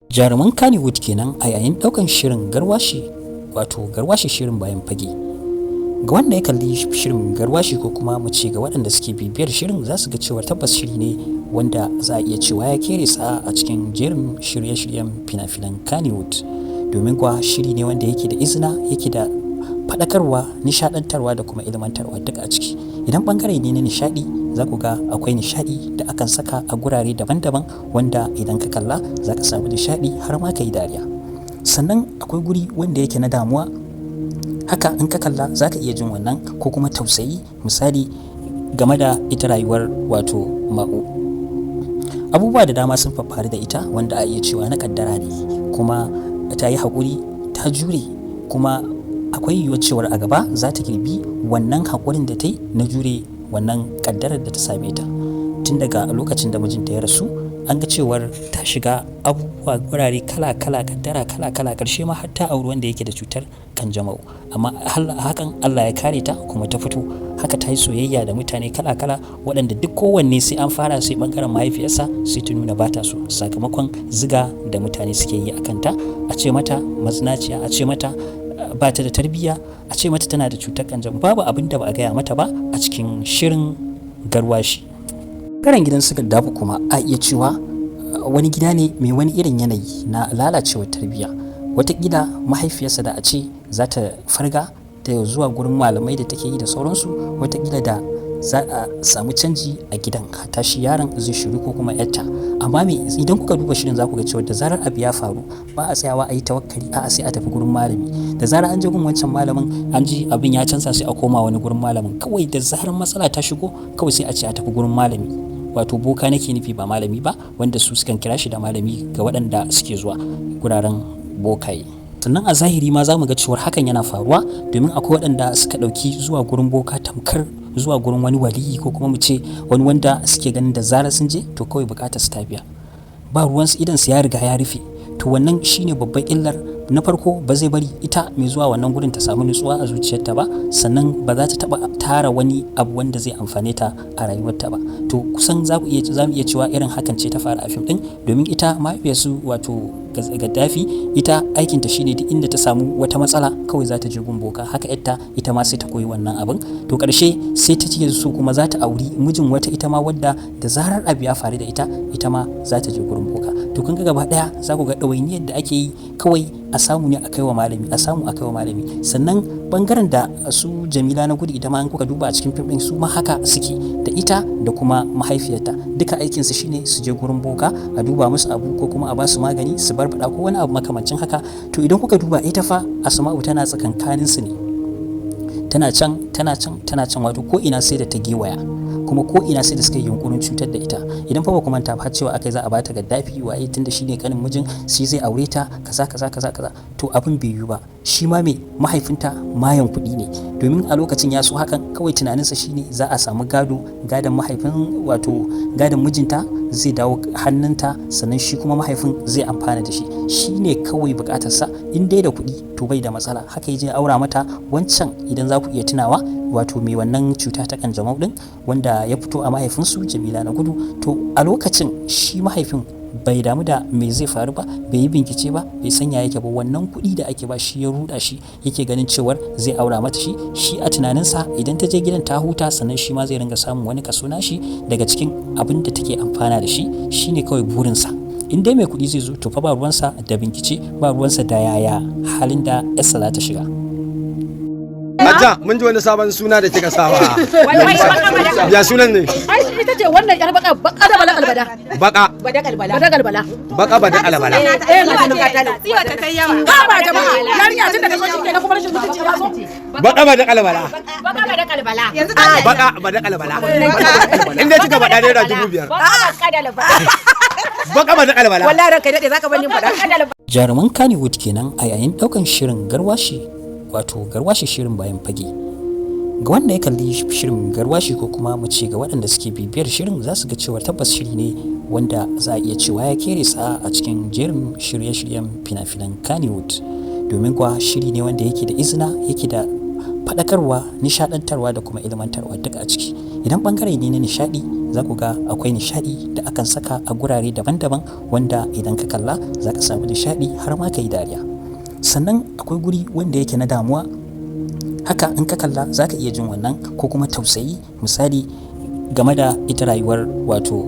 Jaruman Kannywood kenan a yayin ɗaukan shirin Garwashi, wato Garwashi shirin bayan fage. Ga wanda ya kalli shirin Garwashi ko kuma mu ce ga waɗanda suke bibiyar shirin za su ga cewa tabbas shiri ne wanda za a iya cewa ya kere sa a cikin jerin shirye-shiryen fina-finan Kannywood. Domin kuwa shiri ne wanda yake da izina, yake da faɗakarwa, nishaɗantarwa da kuma ilmantarwa duk a ciki. Idan ɓangare ne na nishaɗi za ku ga akwai nishaɗi da akan saka a gurare daban-daban wanda idan ka kalla za ka samu nishaɗi har ma ka yi dariya. Sannan akwai guri wanda yake na damuwa, haka in ka kalla za ka iya jin wannan, ko kuma tausayi misali game da ita rayuwar wato ma'u. Abubuwa da dama sun faru da ita wanda a iya cewa na kaddara ne, kuma ta yi haƙuri, ta jure, kuma akwai yiwuwar cewar a gaba za ta girbi wannan haƙurin da ta yi na jure wannan kaddarar da ta same ta. Tun daga lokacin da mijinta ya rasu an ga cewar ta shiga abubuwa gurare kala-kala, kaddara kala-kala, karshe ma har ta auri wanda yake da cutar kanjamau, amma hakan Allah ya kare ta kuma ta fito. Haka ta yi soyayya da mutane kala-kala waɗanda duk kowanne sai an fara sai bangaren mahaifiyarsa sai ta nuna bata so, sakamakon ziga da mutane suke yi a kanta, a ce mata mazinaciya, a ce mata ba ta da tarbiyya, a ce mata tana da cutar kanjamau. Babu abin da ba a gaya mata ba a cikin shirin Garwashi. Karan gidan suka dafu kuma a iya cewa wani gida ne mai wani irin yanayi na lalacewar tarbiyya. Wataƙila mahaifiyarsa da a ce za ta farga da zuwa gurin malamai da take yi da sauransu, wataƙila da za a samu canji a gidan, hata shi yaron zai shiru ko kuma yarta. Amma idan kuka duba shirin za ku ga cewa da zarar abu ya faru ba a tsayawa a yi tawakkali, a'a sai a tafi gurin malami. Da zarar an je gun wancan malamin an ji abin ya canza sai a koma wani gurin malamin. Kawai da zarar matsala ta shigo kawai sai a ce a tafi gurin malami, wato boka nake nufi ba malami ba, wanda su sukan kira shi da malami ga waɗanda suke zuwa guraren bokaye. Sannan a zahiri ma za mu ga cewar hakan yana faruwa, domin akwai waɗanda suka ɗauki zuwa gurin boka tamkar zuwa gurin wani waliyi, ko kuma mu ce wani wanda suke ganin da zarar sun je to kawai bukatar su ta biya, ba ruwansu, idan su ya riga ya rufe. To wannan shine babban illar. Na farko ba zai bari ita mai zuwa wannan gurin ta samu nutsuwa a zuciyarta ba, sannan ba za ta taba tara wani abu wanda zai amfane ta a rayuwarta ba. To kusan za mu iya cewa irin hakan ce ta fara a fim din, domin ita mahaifiyarsu wato Gaddafi, ita aikinta shine duk inda ta samu wata matsala kawai za ta je gun boka. Haka ita ma sai ta koyi wannan abin. To karshe sai ta ce su kuma za ta auri mijin wata ita ma wadda da zarar abu ya faru da ita ma za ta je gurin boka. To kun ga gaba daya za ku ga ɗawainiyar da ake yi kawai a samu ne a kai wa malami, a samu a kai wa malami. Sannan bangaren da su Jamila na gudu, ita ma in kuka duba a cikin fim din su ma haka suke, da ita da kuma mahaifiyarta duka aikinsu shine su je gurin boka a duba musu abu ko kuma a ba su magani su barbada ko wani abu makamancin haka. To idan kuka duba ita fa Asma'u tana tsakankanin su ne, tana can wato ko ina sai da ta gewaya, kuma ko ina sai da suka yi yunkurin cutar da ita. Idan fa ba ku manta ba cewa akai za a bata Gaddafi waye tunda shine kanin mijin shi zai aure ta kaza. To abin bai yiwu ba. Shi ma mahaifinta mayan kuɗi ne, domin a lokacin ya so hakan, kawai tunaninsa shine za a samu gadon mijinta zai dawo hannunta, sannan shi kuma mahaifin zai amfana da shi. Shi ne kawai bukatarsa, in dai da kuɗi to bai da matsala. Haka ya je aura mata wancan, idan za ku iya tunawa, wato mai wannan cuta ta kanjamau din wanda ya fito a mahaifinsu Jamila na gudu. To a lokacin shi mahaifin bai damu da me zai faru ba, bai yi bincike ba, bai sanya yake ba. Wannan kuɗi da ake ba shi ya ruɗa shi, yake ganin cewar zai aura mata shi a tunaninsa idan ta je gidan ta huta, sannan shi ma zai ringa samun wani kaso nashi daga cikin abin da take amfana da shi. Shine kawai burinsa. In dai mai kuɗi zai zo to fa ba ruwansa da bincike, ba ruwansa da yaya halin da yarsa za ta shiga. Hajja, mun ji wani sabon suna da kika sawa. Ya sunan ne? Ai ita ce wannan yar baka da bala albada. Bada galbala. Tsiwa ta tayyama. Ba jama'a. Yarinya tun da ta zo shi kenan kuma rashin mutunci ya zo. Bada kalbala. Yanzu ta Bada kalbala. Inda kika bada naira 5,000. Bada kalbala. Wallahi ranka dade zaka bar ni fada. Jaruman Kannywood kenan a yayin daukan shirin Garwashi, wato Garwashi shirin bayan fage. Ga wanda ya kalli shirin Garwashi ko kuma mu ce ga waɗanda suke bibiyar shirin za su ga cewa tabbas shiri ne wanda za a iya cewa ya kere sa a cikin jerin shirye-shiryen fina-finan Kannywood. Domin kuwa shiri ne wanda yake da izina, yake da faɗakarwa, nishaɗantarwa da kuma ilmantarwa duk a ciki. idan bangare ne na nishadi za ku ga akwai nishadi da akan saka a gurare daban-daban wanda idan ka kalla za ka samu nishadi har ma ka yi dariya. Sannan akwai guri wanda yake na damuwa, haka in ka kalla za ka iya jin wannan, ko kuma tausayi misali game da ita rayuwar wato